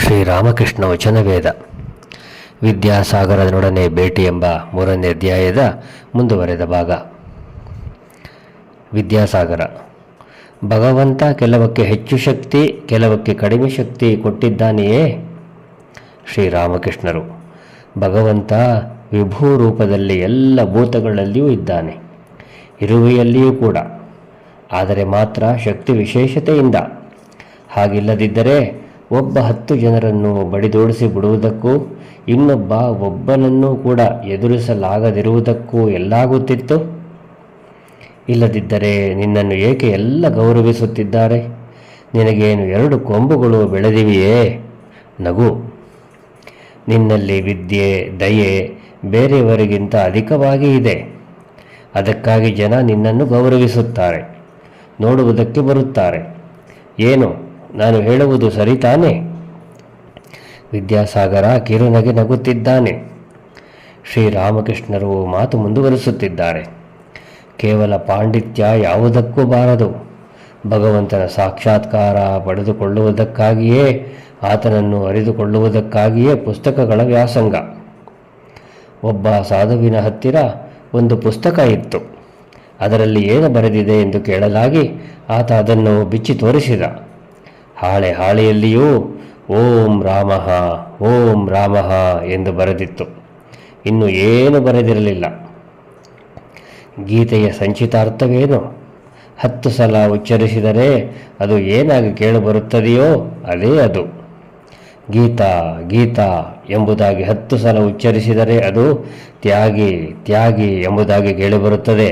ಶ್ರೀರಾಮಕೃಷ್ಣ ವಚನವೇದ ವಿದ್ಯಾಸಾಗರನೊಡನೆ ಭೇಟಿ ಎಂಬ 3ನೇ ಅಧ್ಯಾಯದ ಮುಂದುವರೆದ ಭಾಗ. ವಿದ್ಯಾಸಾಗರ: ಭಗವಂತ ಕೆಲವಕ್ಕೆ ಹೆಚ್ಚು ಶಕ್ತಿ, ಕೆಲವಕ್ಕೆ ಕಡಿಮೆ ಶಕ್ತಿ ಕೊಟ್ಟಿದ್ದಾನೆಯೇ? ಶ್ರೀರಾಮಕೃಷ್ಣರು: ಭಗವಂತ ವಿಭೂ ರೂಪದಲ್ಲಿ ಎಲ್ಲ ಭೂತಗಳಲ್ಲಿಯೂ ಇದ್ದಾನೆ, ಇರುವೆಯಲ್ಲಿಯೂ ಕೂಡ, ಆದರೆ ಮಾತ್ರ ಶಕ್ತಿ ವಿಶೇಷತೆಯಿಂದ. ಹಾಗಿಲ್ಲದಿದ್ದರೆ ಒಬ್ಬ 10 ಜನರನ್ನು ಬಡಿದೋಡಿಸಿ ಬಿಡುವುದಕ್ಕೂ ಇನ್ನೊಬ್ಬ ಒಬ್ಬನನ್ನೂ ಕೂಡ ಎದುರಿಸಲಾಗದಿರುವುದಕ್ಕೂ ಎಲ್ಲಾಗುತ್ತಿತ್ತು? ಇಲ್ಲದಿದ್ದರೆ ನಿನ್ನನ್ನು ಏಕೆ ಎಲ್ಲ ಗೌರವಿಸುತ್ತಿದ್ದಾರೆ? ನಿನಗೇನು 2 ಕೊಂಬುಗಳು ಬೆಳೆದಿವೆಯೇ? ನಗು. ನಿನ್ನಲ್ಲಿ ವಿದ್ಯೆ, ದಯೆ ಬೇರೆಯವರಿಗಿಂತ ಅಧಿಕವಾಗಿ ಇದೆ. ಅದಕ್ಕಾಗಿ ಜನ ನಿನ್ನನ್ನು ಗೌರವಿಸುತ್ತಾರೆ, ನೋಡುವುದಕ್ಕೆ ಬರುತ್ತಾರೆ. ಏನು, ನಾನು ಹೇಳುವುದು ಸರಿ ತಾನೇ? ವಿದ್ಯಾಸಾಗರ ಕಿರುನಗೆ ನಗುತ್ತಿದ್ದಾನೆ. ಶ್ರೀರಾಮಕೃಷ್ಣರು ಮಾತು ಮುಂದುವರಿಸುತ್ತಿದ್ದಾರೆ. ಕೇವಲ ಪಾಂಡಿತ್ಯ ಯಾವುದಕ್ಕೂ ಬಾರದು. ಭಗವಂತನ ಸಾಕ್ಷಾತ್ಕಾರ ಪಡೆದುಕೊಳ್ಳುವುದಕ್ಕಾಗಿಯೇ, ಆತನನ್ನು ಅರಿತುಕೊಳ್ಳುವುದಕ್ಕಾಗಿಯೇ ಪುಸ್ತಕಗಳ ವ್ಯಾಸಂಗ. ಒಬ್ಬ ಸಾಧುವಿನ ಹತ್ತಿರ ಒಂದು ಪುಸ್ತಕ ಇತ್ತು. ಅದರಲ್ಲಿ ಏನು ಬರೆದಿದೆ ಎಂದು ಕೇಳಲಾಗಿ ಆತ ಅದನ್ನು ಬಿಚ್ಚಿ ತೋರಿಸಿದ. ಹಾಳೆಯಲ್ಲಿಯೂ ಓಂ ರಾಮಃ ಓಂ ರಾಮಃ ಎಂದು ಬರೆದಿತ್ತು. ಇನ್ನು ಏನು ಬರೆದಿರಲಿಲ್ಲ. ಗೀತೆಯ ಸಂಚಿತಾರ್ಥವೇನು? 10 ಸಲ ಉಚ್ಚರಿಸಿದರೆ ಅದು ಏನಾಗಿ ಕೇಳಿಬರುತ್ತದೆಯೋ ಅದೇ ಅದು. ಗೀತಾ ಗೀತಾ ಎಂಬುದಾಗಿ 10 ಸಲ ಉಚ್ಚರಿಸಿದರೆ ಅದು ತ್ಯಾಗಿ ತ್ಯಾಗಿ ಎಂಬುದಾಗಿ ಕೇಳಿಬರುತ್ತದೆ.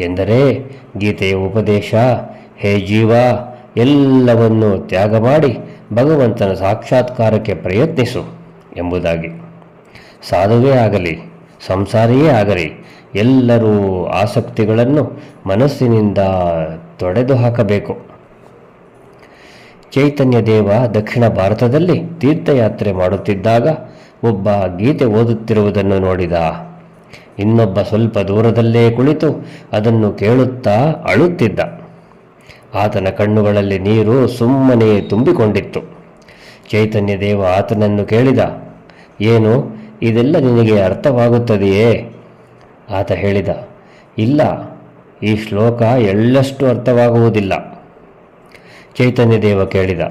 ಎಂದರೆ ಗೀತೆಯ ಉಪದೇಶ, ಹೇ ಜೀವ, ಎಲ್ಲವನ್ನೂ ತ್ಯಾಗ ಮಾಡಿ ಭಗವಂತನ ಸಾಕ್ಷಾತ್ಕಾರಕ್ಕೆ ಪ್ರಯತ್ನಿಸು ಎಂಬುದಾಗಿ. ಸಾಧುವೇ ಆಗಲಿ, ಸಂಸಾರಿಯೇ ಆಗಲಿ, ಎಲ್ಲರೂ ಆಸಕ್ತಿಗಳನ್ನು ಮನಸ್ಸಿನಿಂದ ತೊಡೆದು ಹಾಕಬೇಕು. ಚೈತನ್ಯ ದೇವ ದಕ್ಷಿಣ ಭಾರತದಲ್ಲಿ ತೀರ್ಥಯಾತ್ರೆ ಮಾಡುತ್ತಿದ್ದಾಗ ಒಬ್ಬ ಗೀತೆ ಓದುತ್ತಿರುವುದನ್ನು ನೋಡಿದ. ಇನ್ನೊಬ್ಬ ಸ್ವಲ್ಪ ದೂರದಲ್ಲೇ ಕುಳಿತು ಅದನ್ನು ಕೇಳುತ್ತಾ ಅಳುತ್ತಿದ್ದ. ಆತನ ಕಣ್ಣುಗಳಲ್ಲಿ ನೀರು ಸುಮ್ಮನೆ ತುಂಬಿಕೊಂಡಿತ್ತು. ಚೈತನ್ಯ ದೇವ ಆತನನ್ನು ಕೇಳಿದ, ಏನು, ಇದೆಲ್ಲ ನಿನಗೆ ಅರ್ಥವಾಗುತ್ತದೆಯೇ? ಆತ ಹೇಳಿದ, ಇಲ್ಲ, ಈ ಶ್ಲೋಕ ಎಳ್ಳಷ್ಟು ಅರ್ಥವಾಗುವುದಿಲ್ಲ. ಚೈತನ್ಯ ದೇವ ಕೇಳಿದ,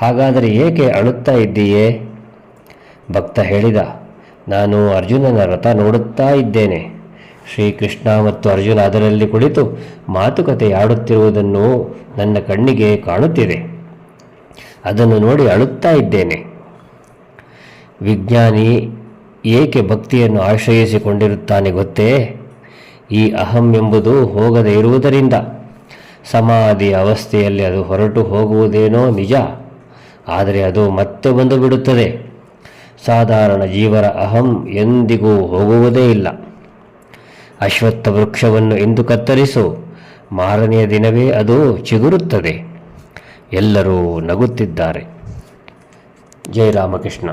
ಹಾಗಾದರೆ ಏಕೆ ಅಳುತ್ತಾ ಇದ್ದೀಯೇ? ಭಕ್ತ ಹೇಳಿದ, ನಾನು ಅರ್ಜುನನ ರಥ ನೋಡುತ್ತಾ ಇದ್ದೇನೆ. ಶ್ರೀಕೃಷ್ಣ ಮತ್ತು ಅರ್ಜುನ ಅದರಲ್ಲಿ ಕುಳಿತು ಮಾತುಕತೆಯಾಡುತ್ತಿರುವುದನ್ನು ನನ್ನ ಕಣ್ಣಿಗೆ ಕಾಣುತ್ತಿದೆ. ಅದನ್ನು ನೋಡಿ ಅಳುತ್ತಾ ಇದ್ದೇನೆ. ವಿಜ್ಞಾನಿ ಏಕೆ ಭಕ್ತಿಯನ್ನು ಆಶ್ರಯಿಸಿಕೊಂಡಿರುತ್ತಾನೆ ಗೊತ್ತೇ? ಈ ಅಹಂ ಎಂಬುದು ಹೋಗದೇ ಇರುವುದರಿಂದ. ಸಮಾಧಿ ಅವಸ್ಥೆಯಲ್ಲಿ ಅದು ಹೊರಟು ಹೋಗುವುದೇನೋ ನಿಜ, ಆದರೆ ಅದು ಮತ್ತೆ ಬಂದು ಬಿಡುತ್ತದೆ. ಸಾಧಾರಣ ಜೀವರ ಅಹಂ ಎಂದಿಗೂ ಹೋಗುವುದೇ ಇಲ್ಲ. ಅಶ್ವತ್ಥ ವೃಕ್ಷವನ್ನು ಇಂದು ಕತ್ತರಿಸು, ಮಾರನೆಯ ದಿನವೇ ಅದು ಚಿಗುರುತ್ತದೆ. ಎಲ್ಲರೂ ನಗುತ್ತಿದ್ದಾರೆ. ಜೈ ರಾಮಕೃಷ್ಣ.